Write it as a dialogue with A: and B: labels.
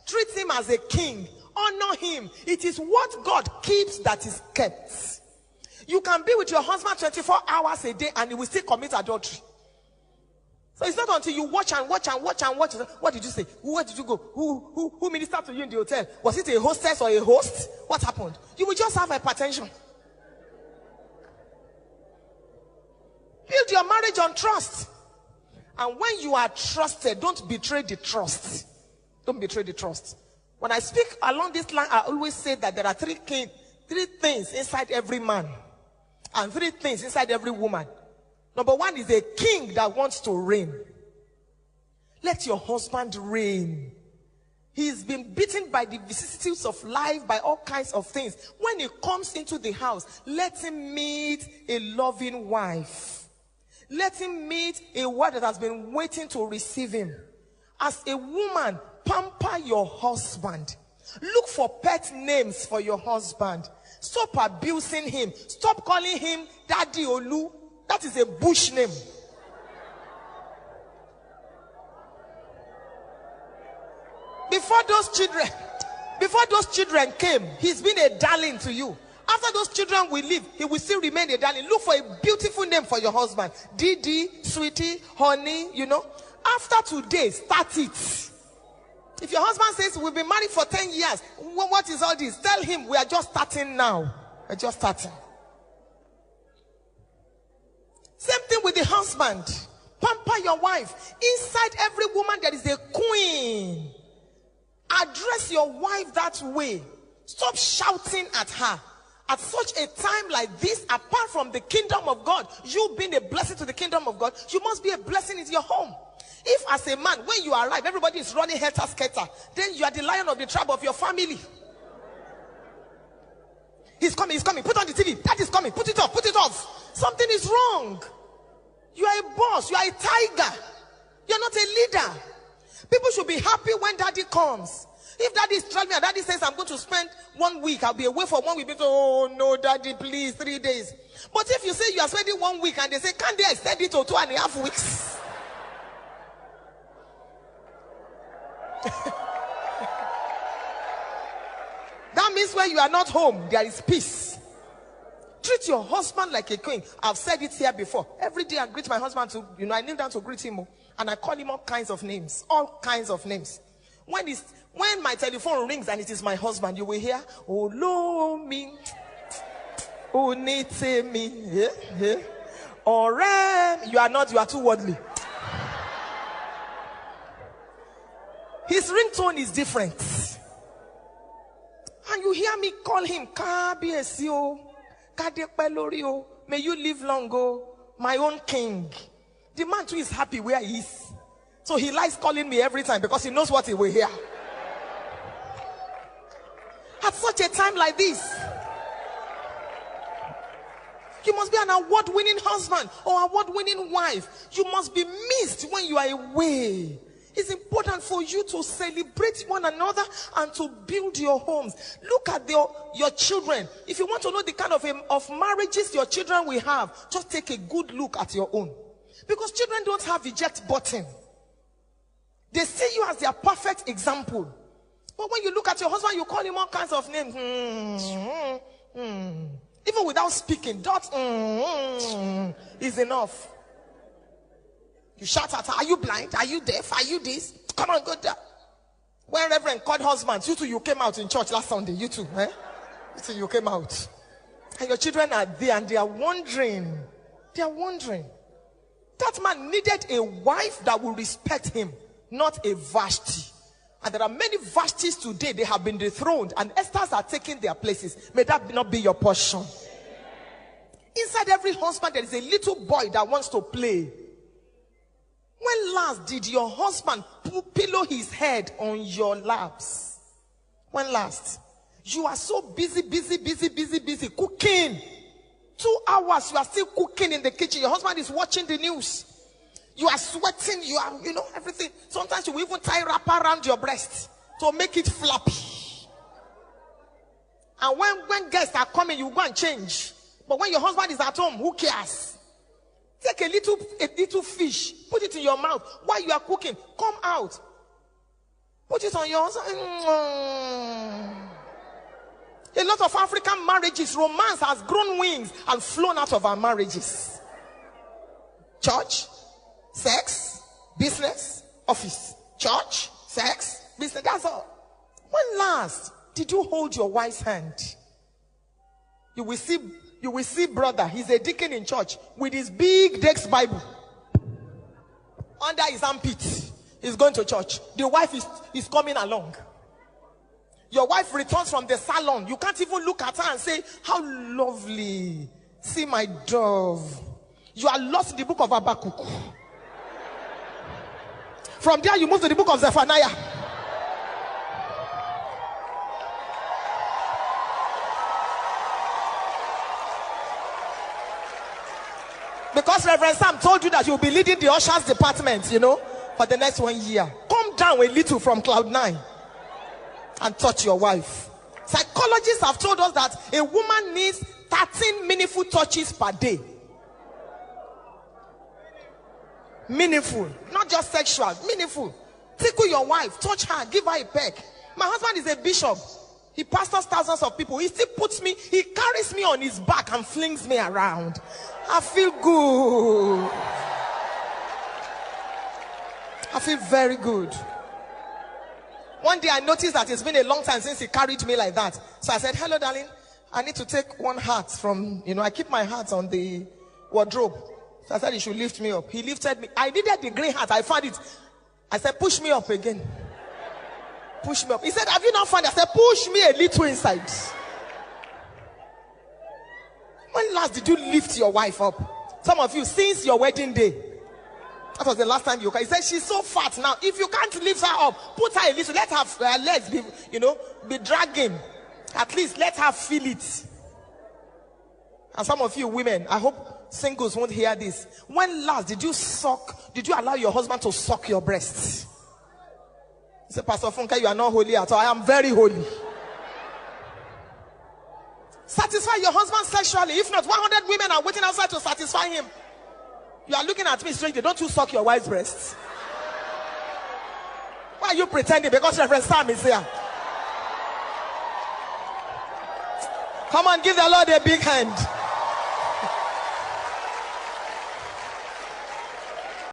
A: Treat him as a king. Honor him. It is what God keeps that is kept. You can be with your husband 24 hours a day and he will still commit adultery. So it's not until you watch and watch and watch and watch. What did you say? Where did you go? Who ministered to you in the hotel? Was it a hostess or a host? What happened? You will just have hypertension. Build your marriage on trust. And when you are trusted, don't betray the trust. Don't betray the trust. When I speak along this line, I always say that there are three things inside every man and three things inside every woman. Number one is a king that wants to reign. Let your husband reign. He's been beaten by the vicissitudes of life, by all kinds of things. When he comes into the house, let him meet a loving wife. Let him meet a wife that has been waiting to receive him. As a woman, pamper your husband. Look for pet names for your husband. Stop abusing him. Stop calling him Daddy Olu. That is a bush name. Before those children came, he's been a darling to you. After those children will leave, he will still remain a darling. Look for a beautiful name for your husband. Didi, sweetie, honey, After today, start it. If your husband says, we've been married for 10 years, what is all this? Tell him we are just starting now. We're just starting. Same thing with the husband. Pamper your wife. Inside every woman there is a queen. Address your wife that way. Stop shouting at her. At such a time like this, apart from the kingdom of God, you being a blessing to the kingdom of God, you must be a blessing in your home. If as a man, when you arrive, everybody is running helter-skelter, then you are the lion of the tribe of your family. He's coming, he's coming. Put on the TV. That is coming. Put it off, put it off. Something is wrong. You are a boss. You are a tiger. You are not a leader. People should be happy when daddy comes. If daddy is traveling and daddy says, I'm going to spend 1 week, I'll be away for 1 week. Oh, no, daddy, please, 3 days. But if you say you are spending 1 week and they say, can't they extend it to 2.5 weeks? That means when you are not home, there is peace. Treat your husband like a queen. I've said it here before. Every day I greet my husband to, I kneel down to greet him, and I call him all kinds of names. All kinds of names. When my telephone rings and it is my husband, you will hear, oh, lo me, oh, nite me, or you are too worldly. His ringtone is different. And you hear me call him, Kabiesio, Kadepelorio, may you live long, my own king. The man too is happy where he is. So he likes calling me every time because he knows what he will hear. At such a time like this, you must be an award-winning husband or award-winning wife. You must be missed when you are away. It's important for you to celebrate one another and to build your homes. Look at your children. If you want to know the kind of marriages your children will have, just take a good look at your own. Because children don't have eject button. They see you as their perfect example. But when you look at your husband, you call him all kinds of names. Even without speaking, that is enough. You shout at her, are you blind? Are you deaf? Are you this? Come on, go there. When Reverend called husbands, you came out in church last Sunday. You too, eh? You came out. And your children are there and they are wondering. They are wondering. That man needed a wife that will respect him, not a Vashti. And there are many Vashtis today, they have been dethroned, and Esthers are taking their places. May that not be your portion. Inside every husband, there is a little boy that wants to play. When last did your husband pillow his head on your laps? When last? You are so busy cooking. 2 hours, you are still cooking in the kitchen. Your husband is watching the news. You are sweating, you are, everything. Sometimes you will even tie wrapper around your breast to make it floppy. And when guests are coming, you go and change. But when your husband is at home, who cares? Take a little fish, put it in your mouth while you are cooking. Come out. Put it on yours. A lot of African marriages, romance has grown wings and flown out of our marriages. Church, sex, business, office. Church, sex, business. That's all. When last did you hold your wife's hand? You will see brother, he's a deacon in church with his big Dex Bible under his armpit. He's going to church. The wife is coming along. Your wife returns from the salon. You can't even look at her and say, how lovely. See my dove. You are lost in the book of Habakkuk. From there you move to the book of Zephaniah. Because Reverend Sam told you that you'll be leading the ushers department, for the next 1 year. Come down a little from cloud 9 and touch your wife. Psychologists have told us that a woman needs 13 meaningful touches per day. Meaningful, not just sexual, meaningful. Tickle your wife, touch her, give her a peck. My husband is a bishop. He pastors thousands of people. He still he carries me on his back and flings me around. I feel good. I feel very good. One day I noticed that it's been a long time since he carried me like that. So I said, hello, darling. I need to take one hat from, I keep my hat on the wardrobe. So I said he should lift me up. He lifted me. I needed the green hat. I found it. I said, push me up again. Push me up. He said, have you not found it? I said, push me a little inside. When last did you lift your wife up? Some of you, since your wedding day. That was the last time you. He said, she's so fat now. If you can't lift her up, put her a little. Let her legs be, be dragging. At least let her feel it. And some of you women, I hope singles won't hear this. When last did you allow your husband to suck your breasts? He said, Pastor Funke, you are not holy at all. I am very holy. Satisfy your husband sexually. If not, 100 women are waiting outside to satisfy him. You are looking at me strangely. Don't you suck your wife's breasts? Why are you pretending? Because Reverend Sam is here. Come on, give the Lord a big hand.